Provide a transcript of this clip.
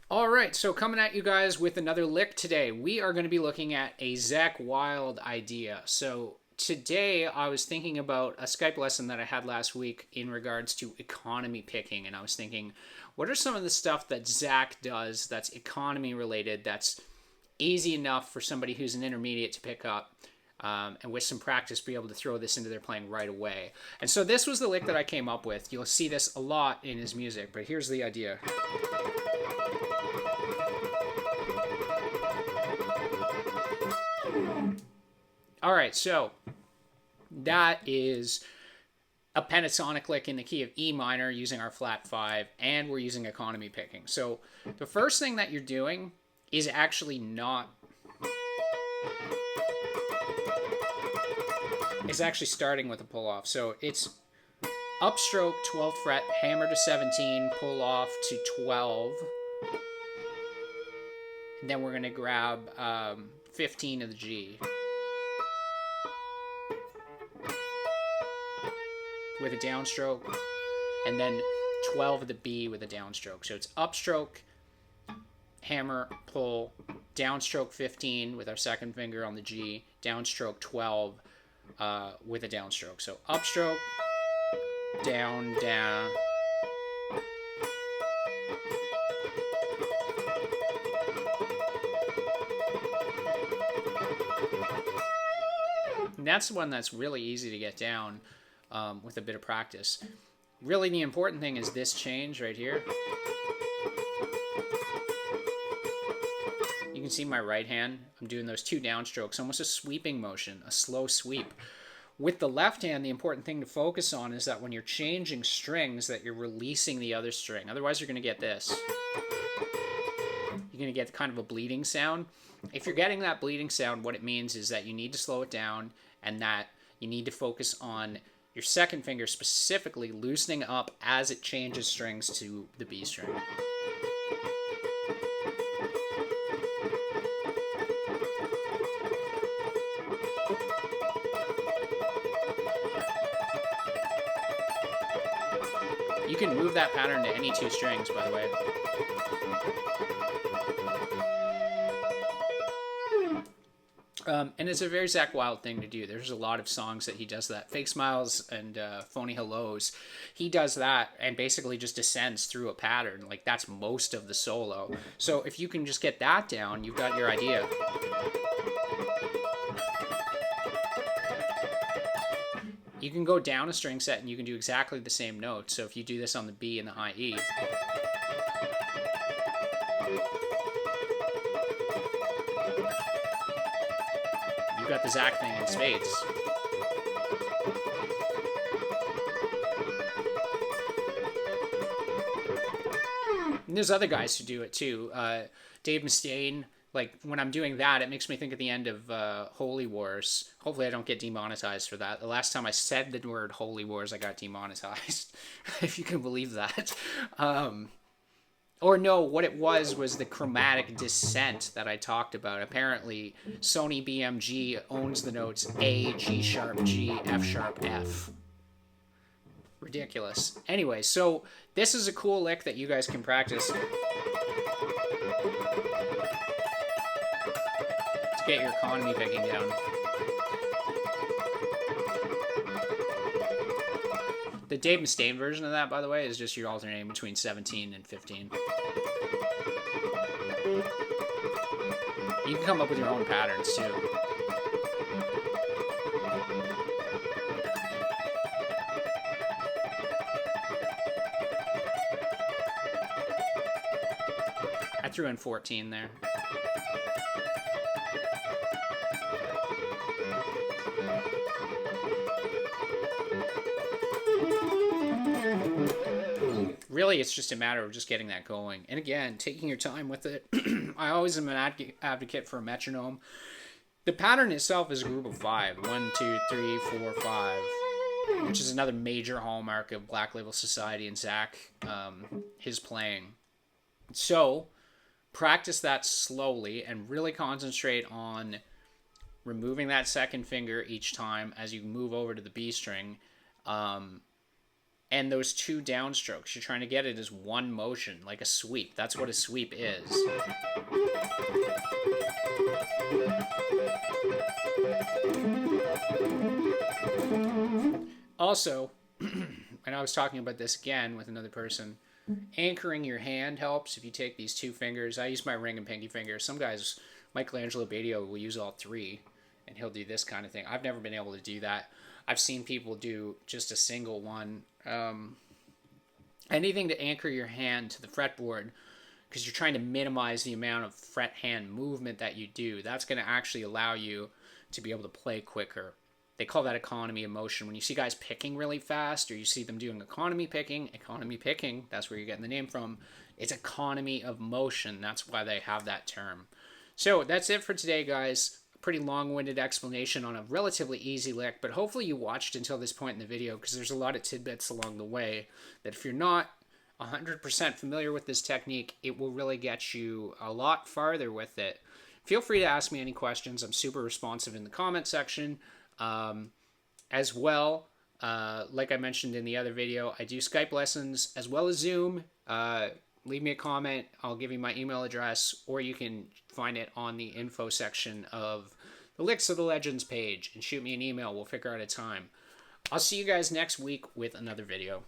All right, so coming at you guys with another lick today. We are going to be looking at a Zakk Wylde idea. So today I was thinking about a Skype lesson that I had last week in regards to economy picking, and I was thinking, what are some of the stuff that Zakk does that's economy related, that's easy enough for somebody who's an intermediate to pick up, and with some practice be able to throw this into their playing right away. And so this was the lick that I came up with. You'll see this a lot in his music, but here's the idea. All right, so that is a pentatonic lick in the key of E minor using our flat 5, and we're using economy picking. So the first thing that you're doing is actually not... is actually starting with a pull off. So it's upstroke 12th fret, hammer to 17, pull off to 12. And then we're going to grab 15 of the G with a downstroke, and then 12 of the B with a downstroke. So it's upstroke, hammer, pull, downstroke 15 with our second finger on the G, downstroke 12 with a downstroke. So upstroke, down, down. And that's the one that's really easy to get down with a bit of practice. Really, the important thing is this change right here. You can see my right hand. I'm doing those two downstrokes, almost a sweeping motion, a slow sweep. With the left hand, the important thing to focus on is that when you're changing strings, that you're releasing the other string. Otherwise, you're going to get this. You're going to get kind of a bleeding sound. If you're getting that bleeding sound, what it means is that you need to slow it down, and that you need to focus on your second finger specifically loosening up as it changes strings to the B string. You can move that pattern to any two strings, by the way. And it's a very Zakk Wylde thing to do. There's a lot of songs that he does that. Fake Smiles and Phony Hellos. He does that and basically just descends through a pattern. Like, that's most of the solo. So if you can just get that down, you've got your idea. You can go down a string set and you can do exactly the same note. So if you do this on the B and the high E, you've got the Zakk thing in spades. And there's other guys who do it too. Dave Mustaine, like when I'm doing that, it makes me think at the end of Holy Wars. Hopefully I don't get demonetized for that. The last time I said the word Holy Wars, I got demonetized. If you can believe that. Or no, what it was the chromatic descent that I talked about. Apparently, Sony BMG owns the notes A, G sharp, G, F sharp, F. Ridiculous. Anyway, so this is a cool lick that you guys can practice to get your economy picking down. The Dave Mustaine version of that, by the way, is just you're alternating between 17 and 15. You can come up with your own patterns, too. I threw in 14 there. Really, it's just a matter of just getting that going. And again, taking your time with it. I always am an advocate for a metronome. The pattern itself is a group of 5. 1, 2, 3, 4, 5. Which is another major hallmark of Black Label Society and Zakk, his playing. So, practice that slowly and really concentrate on removing that second finger each time as you move over to the B string. and those two downstrokes. You're trying to get it as one motion, like a sweep. That's what a sweep is. Also, and I was talking about this again with another person, anchoring your hand helps if you take these two fingers. I use my ring and pinky finger. Some guys, Michelangelo Badio, will use all three, and he'll do this kind of thing. I've never been able to do that. I've seen people do just a single one. Anything to anchor your hand to the fretboard, because you're trying to minimize the amount of fret hand movement that you do. That's going to actually allow you to be able to play quicker. They call that economy of motion. When you see guys picking really fast, or you see them doing economy picking, that's where you're getting the name from. It's economy of motion. That's why they have that term. So that's it for today, guys. A pretty long-winded explanation on a relatively easy lick, but hopefully you watched until this point in the video, because there's a lot of tidbits along the way that if you're not 100% familiar with this technique, it will really get you a lot farther with it. Feel free to ask me any questions. I'm super responsive in the comment section. As well, like I mentioned in the other video, I do Skype lessons as well as Zoom. Leave me a comment. I'll give you my email address, or you can find it on the info section of the Licks of the Legends page and shoot me an email. We'll figure out a time. I'll see you guys next week with another video.